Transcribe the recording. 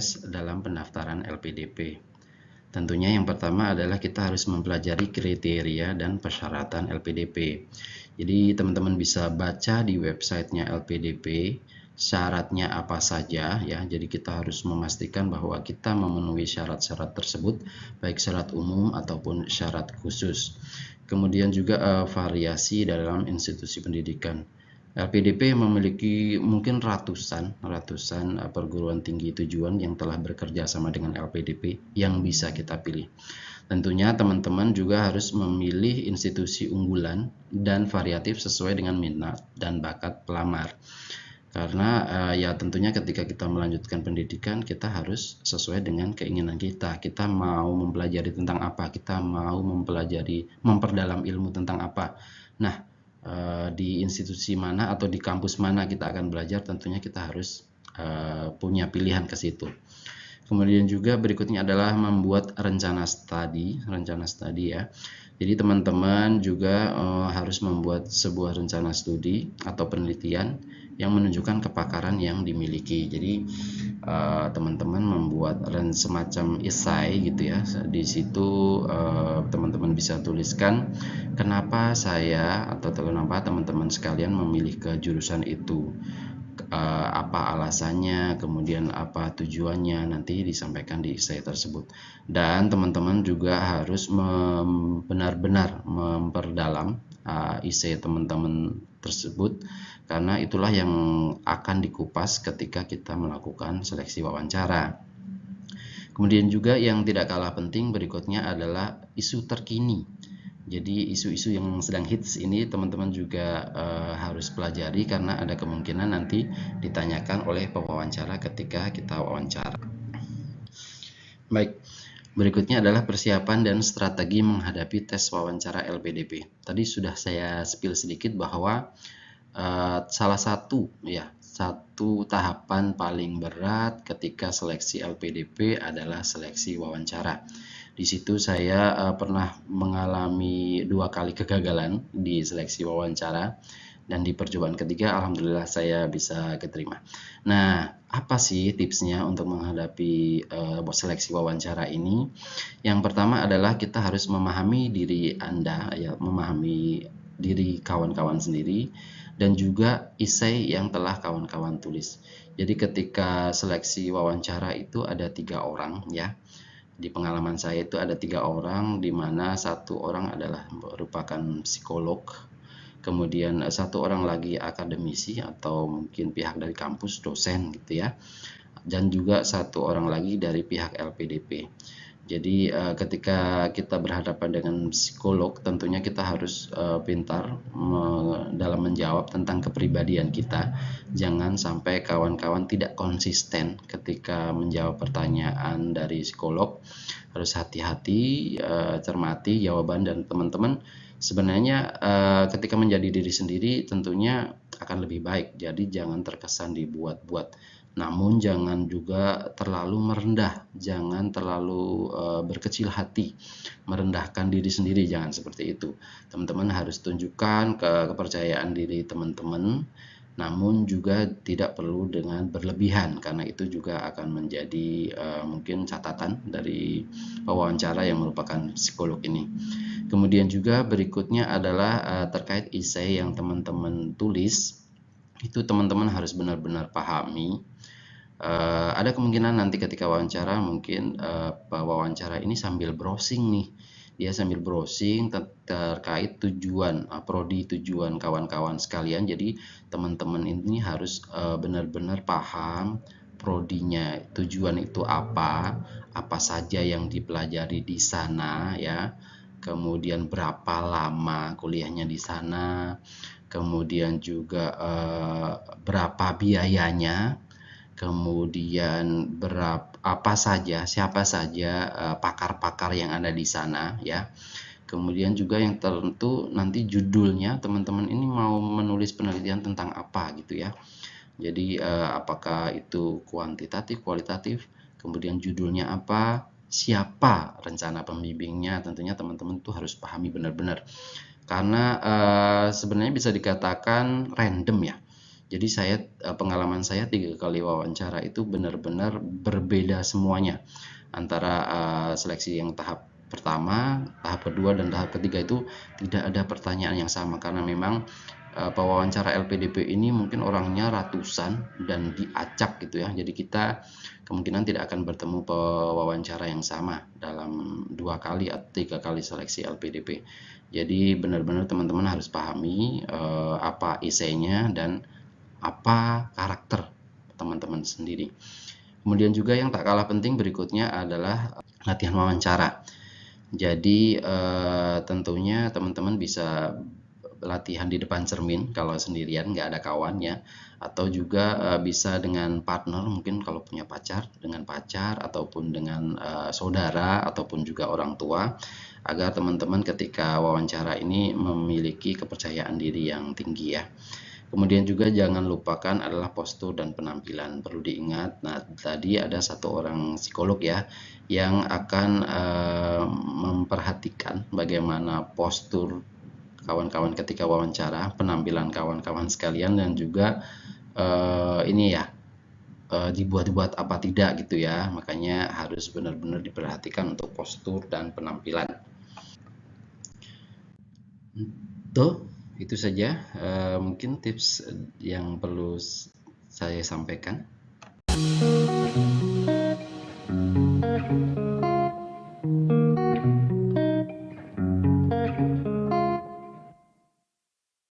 proses dalam pendaftaran LPDP. Tentunya yang pertama adalah kita harus mempelajari kriteria dan persyaratan LPDP. Jadi teman-teman bisa baca di websitenya LPDP syaratnya apa saja ya. Jadi kita harus memastikan bahwa kita memenuhi syarat-syarat tersebut, baik syarat umum ataupun syarat khusus. Kemudian juga variasi dalam institusi pendidikan. LPDP memiliki mungkin ratusan perguruan tinggi tujuan yang telah bekerja sama dengan LPDP yang bisa kita pilih. Tentunya teman-teman juga harus memilih institusi unggulan dan variatif sesuai dengan minat dan bakat pelamar. Karena ya tentunya ketika kita melanjutkan pendidikan, kita harus sesuai dengan keinginan kita. Kita mau mempelajari tentang apa, kita mau memperdalam ilmu tentang apa. Nah, di institusi mana atau di kampus mana kita akan belajar, tentunya kita harus punya pilihan ke situ. Kemudian juga berikutnya adalah membuat rencana studi ya. Jadi teman-teman juga harus membuat sebuah rencana studi atau penelitian yang menunjukkan kepakaran yang dimiliki. Jadi teman-teman membuat semacam esai gitu ya. Di situ teman-teman bisa tuliskan kenapa saya atau kenapa teman-teman sekalian memilih ke jurusan itu. Apa alasannya, kemudian apa tujuannya, nanti disampaikan di esai tersebut. Dan teman-teman juga harus benar-benar memperdalam esai teman-teman tersebut, karena itulah yang akan dikupas ketika kita melakukan seleksi wawancara. Kemudian juga yang tidak kalah penting berikutnya adalah isu terkini. Jadi isu-isu yang sedang hits ini teman-teman juga harus pelajari, karena ada kemungkinan nanti ditanyakan oleh pewawancara ketika kita wawancara. Baik, berikutnya adalah persiapan dan strategi menghadapi tes wawancara LPDP. Tadi sudah saya spill sedikit bahwa salah satu tahapan paling berat ketika seleksi LPDP adalah seleksi wawancara. Di situ saya pernah mengalami 2 kali kegagalan di seleksi wawancara, dan di percobaan ketiga alhamdulillah saya bisa keterima. Nah, apa sih tipsnya untuk menghadapi seleksi wawancara ini? Yang pertama adalah kita harus memahami diri Anda ya, memahami diri kawan-kawan sendiri, dan juga esai yang telah kawan-kawan tulis. Jadi ketika seleksi wawancara itu ada 3 orang ya. Di pengalaman saya itu ada 3 orang, di mana 1 orang adalah merupakan psikolog, kemudian 1 orang lagi akademisi atau mungkin pihak dari kampus, dosen gitu ya, dan juga 1 orang lagi dari pihak LPDP. Jadi ketika kita berhadapan dengan psikolog, tentunya kita harus pintar dalam menjawab tentang kepribadian kita. Jangan sampai kawan-kawan tidak konsisten ketika menjawab pertanyaan dari psikolog. Harus hati-hati, cermati jawaban, dan teman-teman sebenarnya ketika menjadi diri sendiri tentunya akan lebih baik. Jadi jangan terkesan dibuat-buat. Namun jangan juga terlalu merendah, jangan terlalu berkecil hati, merendahkan diri sendiri, jangan seperti itu. Teman-teman harus tunjukkan kepercayaan diri teman-teman, namun juga tidak perlu dengan berlebihan, karena itu juga akan menjadi mungkin catatan dari pewawancara yang merupakan psikolog ini. Kemudian juga berikutnya adalah terkait esai yang teman-teman tulis, itu teman-teman harus benar-benar pahami. Ada kemungkinan nanti ketika wawancara mungkin wawancara ini sambil browsing nih, dia sambil browsing terkait tujuan prodi tujuan kawan-kawan sekalian. Jadi teman-teman ini harus benar-benar paham prodinya, tujuan itu apa saja yang dipelajari di sana ya, kemudian berapa lama kuliahnya di sana, kemudian juga berapa biayanya, kemudian siapa saja pakar-pakar yang ada di sana ya. Kemudian juga yang tentu nanti judulnya teman-teman ini mau menulis penelitian tentang apa gitu ya. Jadi apakah itu kuantitatif, kualitatif, kemudian judulnya apa, siapa rencana pembimbingnya, tentunya teman-teman tuh harus pahami benar-benar. Karena sebenarnya bisa dikatakan random ya. Jadi pengalaman saya 3 kali wawancara itu benar-benar berbeda semuanya antara seleksi yang tahap pertama, tahap kedua, dan tahap ketiga itu tidak ada pertanyaan yang sama karena memang pewawancara LPDP ini mungkin orangnya ratusan dan diacak gitu ya. Jadi kita kemungkinan tidak akan bertemu pewawancara yang sama dalam 2 kali atau 3 kali seleksi LPDP. Jadi benar-benar teman-teman harus pahami apa isinya dan apa karakter teman-teman sendiri. Kemudian juga yang tak kalah penting berikutnya adalah latihan wawancara. Jadi tentunya teman-teman bisa latihan di depan cermin kalau sendirian nggak ada kawannya, atau juga bisa dengan partner, mungkin kalau punya pacar dengan pacar ataupun dengan saudara ataupun juga orang tua, agar teman-teman ketika wawancara ini memiliki kepercayaan diri yang tinggi ya. Kemudian juga jangan lupakan adalah postur dan penampilan. Perlu diingat, nah tadi ada satu orang psikolog ya yang akan memperhatikan bagaimana postur kawan-kawan ketika wawancara, penampilan kawan-kawan sekalian, dan juga ini ya dibuat-buat apa tidak gitu ya. Makanya harus benar-benar diperhatikan untuk postur dan penampilan. Tuh, itu saja mungkin tips yang perlu saya sampaikan.